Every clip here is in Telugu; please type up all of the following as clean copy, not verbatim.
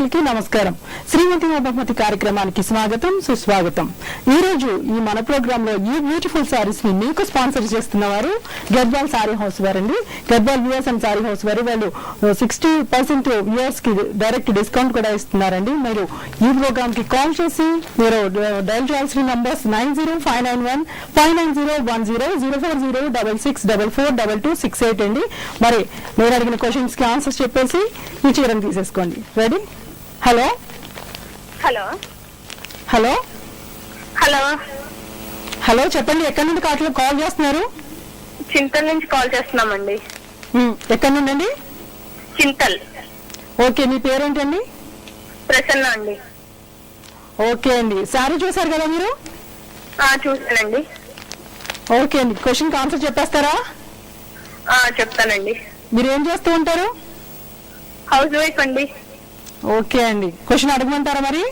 ప్రేక్షకులకి నమస్కారం. శ్రీమతి బహుమతి కార్యక్రమానికి స్వాగతం, సుస్వాగతం. ఈ రోజు ఈ మన ప్రోగ్రామ్ లో ఈ బ్యూటిఫుల్ సారీస్ ని మీకు స్పాన్సర్ చేస్తున్న వారు గద్వాల్ సారీ హౌస్ వారండి. Gadwal viewers and sari house వారు వాళ్ళు 60% వ్యూవర్స్ కి డైరెక్ట్ డిస్కౌంట్ కూడా ఇస్తున్నారండి. మీరు ఈ ప్రోగ్రామ్ కి కాల్ చేసి మీరు డైల్ చేయాల్సిన నంబర్స్ 9051590100 04066442268 అండి. మరి నేను అడిగిన క్వశ్చన్స్ కి ఆన్సర్స్ చెప్పేసి ఈ చీరను తీసేసుకోండి. Ready? Hello hello hello hello hello చెప్పండి. ఎక్కడి నుండి కాల్ చేస్తున్నారు? చింతల్ నుంచి కాల్ చేస్తున్నామండి. ఎక్కడి నుండి అండి? చింతల్. ఓకే, మీ పేరేంటండి? ప్రసన్న అండి. ఓకే అండి, శారీ చూసారు కదా మీరు? చూసానండి. ఓకే అండి, క్వశ్చన్ కి ఆన్సర్ చెప్పేస్తారా? చెప్తానండి. మీరు ఏం చేస్తూ ఉంటారు? హౌస్ వైఫ్ అండి. ఓకే అండి, క్వశ్చన్ అడగమంటారా మరి?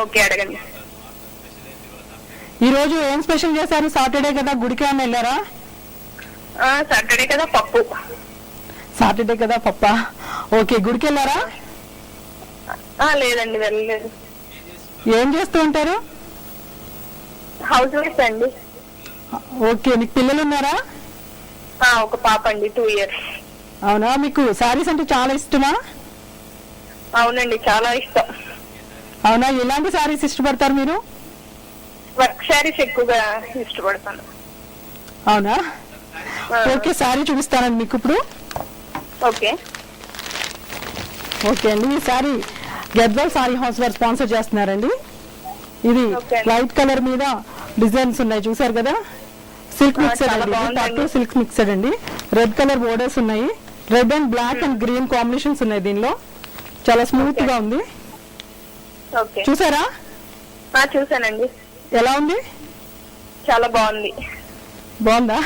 ఓకే, అడగండి. ఈ రోజు ఏం స్పెషల్ చేశారు? సాటర్డే కదా, గుడికి ఏమైనా వెళ్ళారా? సాటర్డే కదా, పప్పు. సాటర్డే కదా, పప్పా? ఓకే, గుడికి వెళ్ళారా? లేదండి, వెళ్ళలేదు. ఏం చేస్తూ ఉంటారు? హౌస్ వైఫ్ అండి. ఓకే, మీకు పిల్లలు ఉన్నారా? ఒక పాప అండి, 2 years. అవునా, మీకు శారీస్ అంటే చాలా ఇష్టమా? అవునండి, చాలా ఇష్టం. అవునా, ఎలాంటి శారీస్ ఇష్టపడతారు మీరు? వర్క్ శారీస్ ఎక్కువగా ఇష్టపడతాను. అవునా, ఓకే, శారీ చూపిస్తానండి మీకు ఇప్పుడు. ఓకే ఓకే అండి, ఈ శారీ గద్వాల్ సారీ హౌస్ వారు స్పాన్సర్ చేస్తున్నారండి. ఇది వైట్ కలర్ మీద డిజైన్స్ ఉన్నాయి, చూసారు కదా? సిల్క్ మిక్సెడ్ అండి, పట్టు సిల్క్ మిక్సెడ్ అండి. రెడ్ కలర్ బోర్డర్స్ ఉన్నాయి, red and black and green combinations ఉన్నాయి దీనిలో. చాలా స్మూత్ గా ఉంది, చూసారా? చూసానండి. ఎలా ఉంది? చాలా బాగుంది. బాగుందా?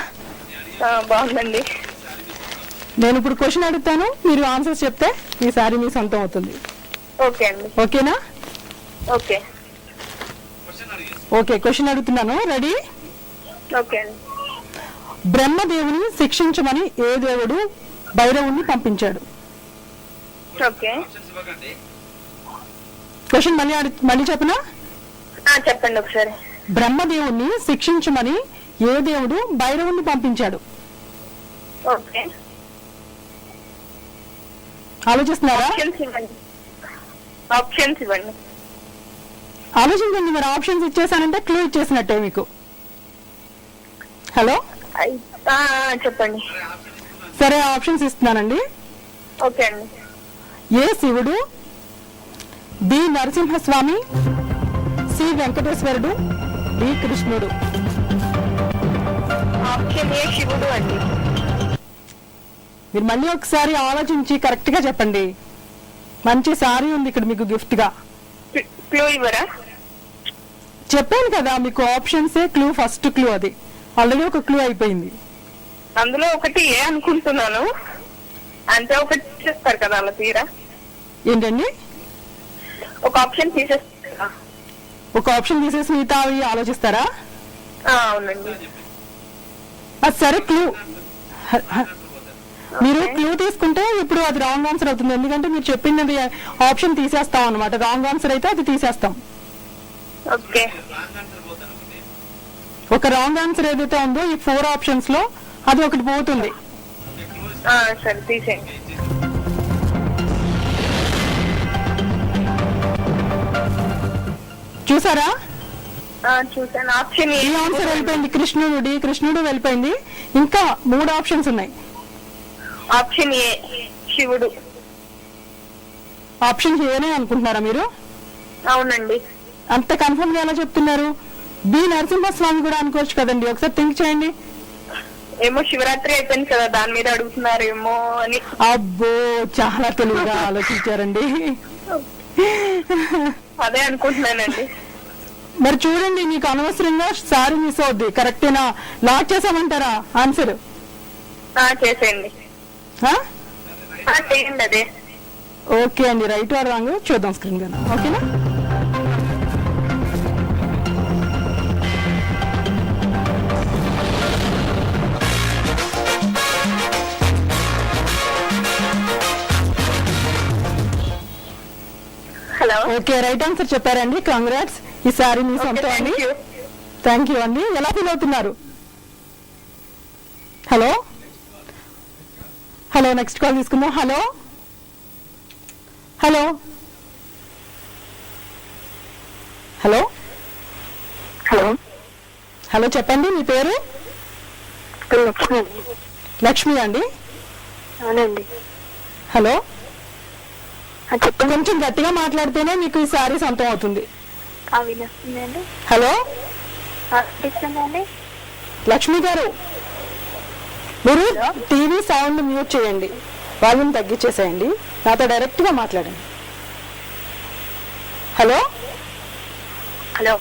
బాగుందండి. నేను ఇప్పుడు క్వశ్చన్ అడుగుతాను, మీరు ఆన్సర్స్ చెప్తే ఈ సారీ మీ సొంతం అవుతుంది. ఓకే అండి. ఓకేనా? ఓకే ఓకే, క్వశ్చన్ అడుగుతున్నాను, రెడీ? ఓకే అండి. బ్రహ్మదేవుని శిక్షించమని ఏ దేవుడు భైరవుణ్ణి పంపించాడు? ఓకే, క్వశ్చన్ మళ్ళీ చెప్పనా? చెప్పండి ఒకసారి. బ్రహ్మదేవుణ్ణి శిక్షించమని ఏ దేవుడు భైరవుణ్ణి పంపించాడు? ఓకే, ఆలోచిస్తున్నారా? ఆప్షన్స్ ఇవ్వండి. ఆలోచించండి, మరి ఆప్షన్స్ ఇచ్చేసానంటే క్లూ ఇచ్చేసినట్టే మీకు. హలో, చెప్పండి. సరే, ఆప్షన్స్ ఇస్తున్నానండి. ఓకే అండి. ఏ శివుడు, బి నరసింహస్వామి, సి వెంకటేశ్వరుడు, డి కృష్ణుడు. ఆప్షన్ ఏ శివుడు అండి. మీరు మళ్ళీ ఒకసారి ఆలోచించి కరెక్ట్ గా చెప్పండి. మంచి సారీ ఉంది ఇక్కడ మీకు గిఫ్ట్ గా. క్లూ ఇవ్వరా? చెప్పాను కదా మీకు ఆప్షన్సే క్లూ, ఫస్ట్ క్లూ అది. ఆల్రెడీ ఒక క్లూ అయిపోయింది. అందులో ఒకటి ఏ అనుకుంటున్నాను, అంటే ఒకటి చేస్తారు కదా అలా తీరా. ఏంటండి? ఒక ఆప్షన్ తీసేస్తారా? ఒక ఆప్షన్ తీసేసి మిగతా ఆలోచిస్తారా? అవునండి. సరే, క్లూ మీరు క్లూ తీసుకుంటే ఇప్పుడు అది రాంగ్ ఆన్సర్ అవుతుంది. ఎందుకంటే మీరు చెప్పింది ఆప్షన్ తీసేస్తాం అనమాట. రాంగ్ ఆన్సర్ అయితే అది తీసేస్తాం. ఓకే, ఒక రాంగ్ ఆన్సర్ ఏదైతే ఉందో ఈ 4 ఆప్షన్స్ లో అది ఒకటి పోతుంది. సరే, తీసేయండి. చూసారా? చూసాను. ఆప్షన్ ఏ ఆన్సర్ వెళ్ళిపోయింది, కృష్ణుడు. డి కృష్ణుడు వెళ్ళిపోయింది. ఇంకా 3 ఆప్షన్స్ ఉన్నాయి. ఆప్షన్ ఏ శివుడు. ఆప్షన్ ఏనే అనుకుంటున్నారా మీరు? అవునండి. అంత కన్ఫర్మ్ గా ఎలా చెప్తున్నారు? బి నరసింహస్వామి కూడా అనుకోవచ్చు కదండి, ఒకసారి థింక్ చేయండి. ఏమో శివరాత్రి అయిపోయింది కదా, దాని మీద అడుగుతున్నారేమో అని. అబ్బో, చాలా తెలివిగా ఆలోచించారండి. అదే అనుకుంటున్నానండి. మరి చూడండి, మీకు అనవసరంగా సారీ మిస్ అవుద్ది. కరెక్టేనా? లాక్ చేసామంటారా ఆన్సర్? చేసేయండి. చేయండి అదే. ఓకే అండి, రైట్ ఆర్ రాంగ్ చూద్దాం స్క్రీన్ మీద. ఓకేనా? హలో. ఓకే, రైట్ ఆన్సర్ చెప్పారండి. కాంగ్రాట్స్. ఈ సారీ మీ సొంతం అండి. థ్యాంక్ యూ అండి. ఎలా ఫీల్ అవుతున్నారు? హలో హలో, నెక్స్ట్ కాల్ తీసుకుందాం. Hello hello hello hello. Hello, చెప్పండి మీ పేరు? లక్ష్మి. లక్ష్మి అండి. అవునండి. హలో, చెప్పండి. కొంచెం గట్టిగా మాట్లాడితేనే మీకు ఈ సారీ సొంతం అవుతుంది. వినిపిస్తుందండి. హలో వినిపిస్తుందండి. లక్ష్మి గారు, మీరు టీవీ సౌండ్ మ్యూట్ చేయండి, వాల్యూమ్ తగ్గించేసేయండి, నాతో డైరెక్ట్ గా మాట్లాడండి. Hello hello.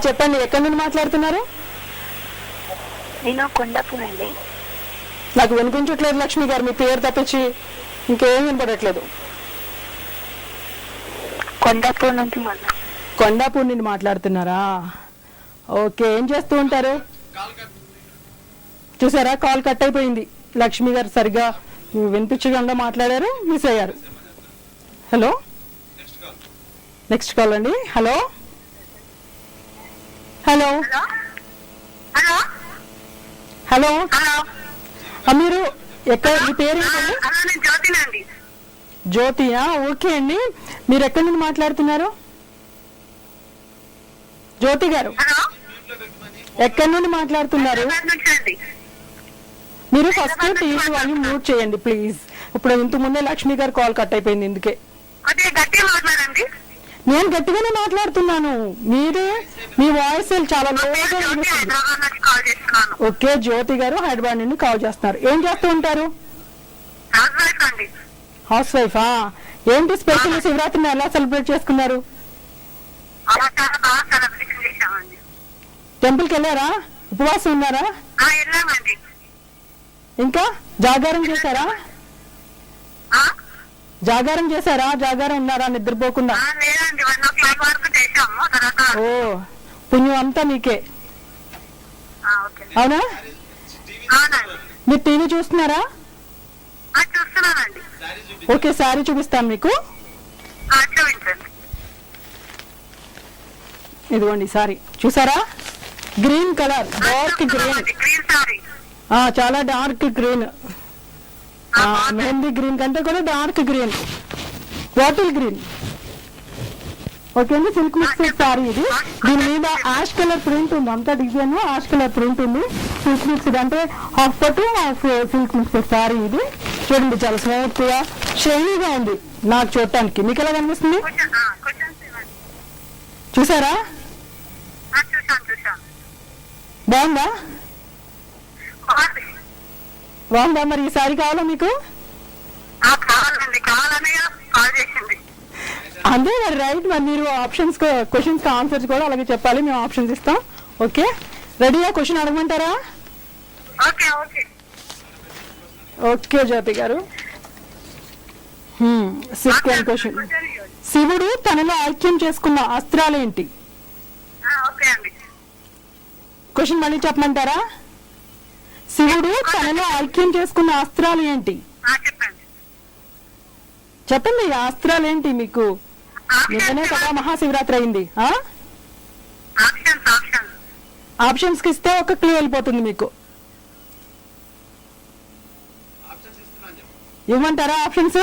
చెప్పండి, ఎక్కడి నుండి మాట్లాడుతున్నారు? నేను కొండాపూర్ అండి. నాకు వినిపించట్లేదు లక్ష్మి గారు, మీ పేరు తప్పించి ఇంకేం వినపడట్లేదు. కొండాపూర్ నుంచి కొండాపూర్ నుండి మాట్లాడుతున్నారా? ఓకే, ఏం చేస్తూ ఉంటారు? చూసారా, కాల్ కట్ అయిపోయింది. లక్ష్మి గారు సరిగ్గా వినిపించకుండా మాట్లాడారు, మిస్ అయ్యారు. హలో, నెక్స్ట్ కాల్ అండి. Hello hello hello. Hello, hello. మీరు ఎక్కడ, మీ పేరు ఏంటండి? నేను జ్యోతినండి. జ్యోతియా? ఓకే అండి. మీరు ఎక్కడి నుండి మాట్లాడుతున్నారు? జ్యోతి గారు, హలో. ఎక్కడి నుండి మాట్లాడుతున్నారు? అండి. మీరు ఫస్ట్ టీవీ వాల్యూమ్ మ్యూట్ చేయండి ప్లీజ్. ఇప్పుడు ఇంతకు ముందే లక్ష్మి గారు కాల్ కట్ అయిపోయింది, ఇందుకే. అదే గట్టిగా మాట్లాడండి. నేను గట్టిగానే మాట్లాడుతున్నాను, మీరే మీ వాయిస్ చాలా లోగా వినిపిస్తుంది. హైదరాబాద్ నుంచి కాల్ చేస్తున్నాను. ఓకే, జ్యోతి గారు హైదరాబాద్ నుండి కాల్ చేస్తున్నారు. ఏం చేస్తూ ఉంటారు? హౌస్ వైఫ్ అండి. హౌస్ వైఫా? ఏంటి స్పెషల్? శివరాత్రిని ఎలా సెలబ్రేట్ చేసుకున్నారు? అలా చాలా బాగా సెలబ్రేషన్ చేశామండి. టెంపుల్కి వెళ్ళారా? ఉపవాసం ఉన్నారా? వెళ్ళామండి. ఇంకా జాగారం చేశారా? జాగారం చేశారా? జాగారం ఉన్నారా నిద్రపోకుండా? లేదండి, 1 o'clock వరకు చేశాము. తర్వాత ఓ, పుణ్యం అంతా మీకే. అవునా? అవునండి. మీరు టీవీ చూస్తున్నారా? చూస్తున్నానండి. ఓకే, సారీ చూపిస్తాను మీకు. చూపించండి. ఇదిగోండి సారీ, చూసారా? Green colour, dark green. Green sorry. చాలా డార్క్ గ్రీన్, మెహందీ గ్రీన్ కంటే కూడా dark green, bottle green. Okay అండి, సిల్క్ మిక్స్ సారీ ఇది. దీని మీద యాష్ కలర్ ప్రింట్ ఉంది, అంతా డిజైన్ యాష్ కలర్ ప్రింట్ ఉంది. సిల్క్ మిక్స్ అంటే హాఫ్ పట్టు హాఫ్ సిల్క్ మిక్స్ సారీ ఇది. చూడండి, చాలా స్మూత్ గా షైనీగా ఉంది నాకు చూడటానికి. మీకు ఎలా కనిపిస్తుంది? చూసారా? బాగుందా? బాగుందా? మరి ఈ సారీ కావాలా మీకు? అంతే మరి, రైట్. మరి మీరు ఆప్షన్స్, క్వశ్చన్స్ కి ఆన్సర్స్ కూడా అలాగే చెప్పాలి, మేము ఆప్షన్స్ ఇస్తాం. ఓకే, రెడీగా? క్వశ్చన్ అడగమంటారా? ఓకే జ్యోతి గారు, సెకండ్ క్వశ్చన్. శివుడు తనలో ఐక్యం చేసుకున్న అస్త్రాలేంటి? క్వశ్చన్ మళ్ళీ చెప్పమంటారా? శివుడు తనలో ఐక్యం చేసుకున్న అస్త్రాలు ఏంటి? చెప్పండి, ఆ అస్త్రాలు ఏంటి? మీకు నిన్ననే కదా మహాశివరాత్రి అయింది. ఆప్షన్స్ కి ఇస్తే ఒక క్లూ వెళ్ళిపోతుంది మీకు. ఇవ్వమంటారా ఆప్షన్స్?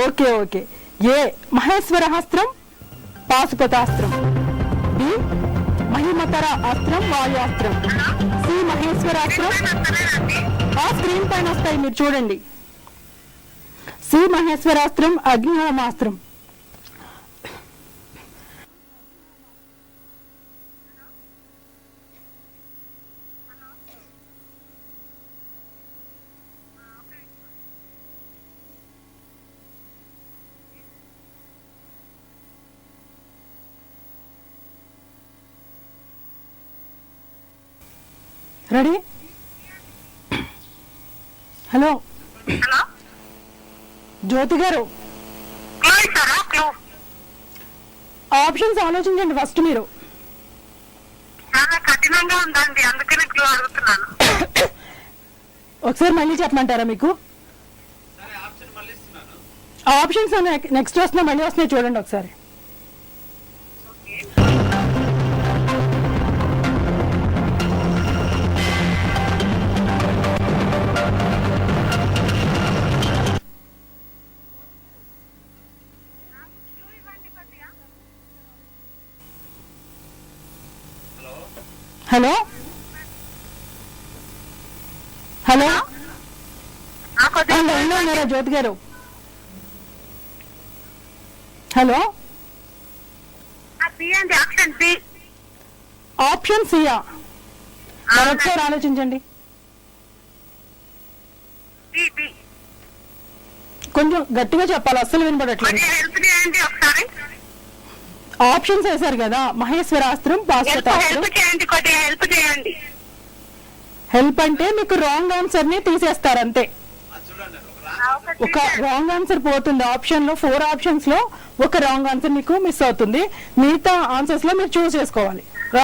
Okay okay. ఏ మహేశ్వరాస్త్రం, పాశుపతాస్త్రం. బి మహిమతర అస్త్రం, వాయుస్త్రం. సి మహేశ్వరాస్త్రం. ఆ స్క్రీన్ పైన వస్తాయి, మీరు చూడండి. సి మహేశ్వరాస్త్రం, అగ్నిహోమాస్త్రం. రెడీ? హలో జ్యోతి గారు, ఆప్షన్స్ ఆలోచించండి ఫస్ట్ మీరు. చాలా కఠినంగా ఉందండి, అందుకనే క్లూ అడుగుతున్నాను. ఒకసారి మళ్ళీ చెప్పమంటారా? మీకు ఆప్షన్స్ నెక్స్ట్ వస్తున్నాయి, మళ్ళీ వస్తున్నాయి చూడండి ఒకసారి. హలో హలో లైన్లో ఉన్నారా జ్యోతి గారు? హలో, ఆప్షన్ సియా? మరొకసారి ఆలోచించండి, కొంచెం గట్టిగా చెప్పాలి, అస్సలు వినపడట్లేదు. ఆప్షన్స్ వేశారు కదా, మహేశ్వరాస్త్రం, పాశ్వతాస్త్రం. హెల్ప్ అంటే మీకు రాంగ్ ఆన్సర్ ని తీసేస్తారు అంతే. ఒక రాంగ్ ఆన్సర్ పోతుంది ఆప్షన్ లో, 4 ఆప్షన్స్ లో ఒక రాంగ్ ఆన్సర్ మీకు మిస్ అవుతుంది. మిగతా ఆన్సర్స్ లో మీరు చూస్ చేసుకోవాలి.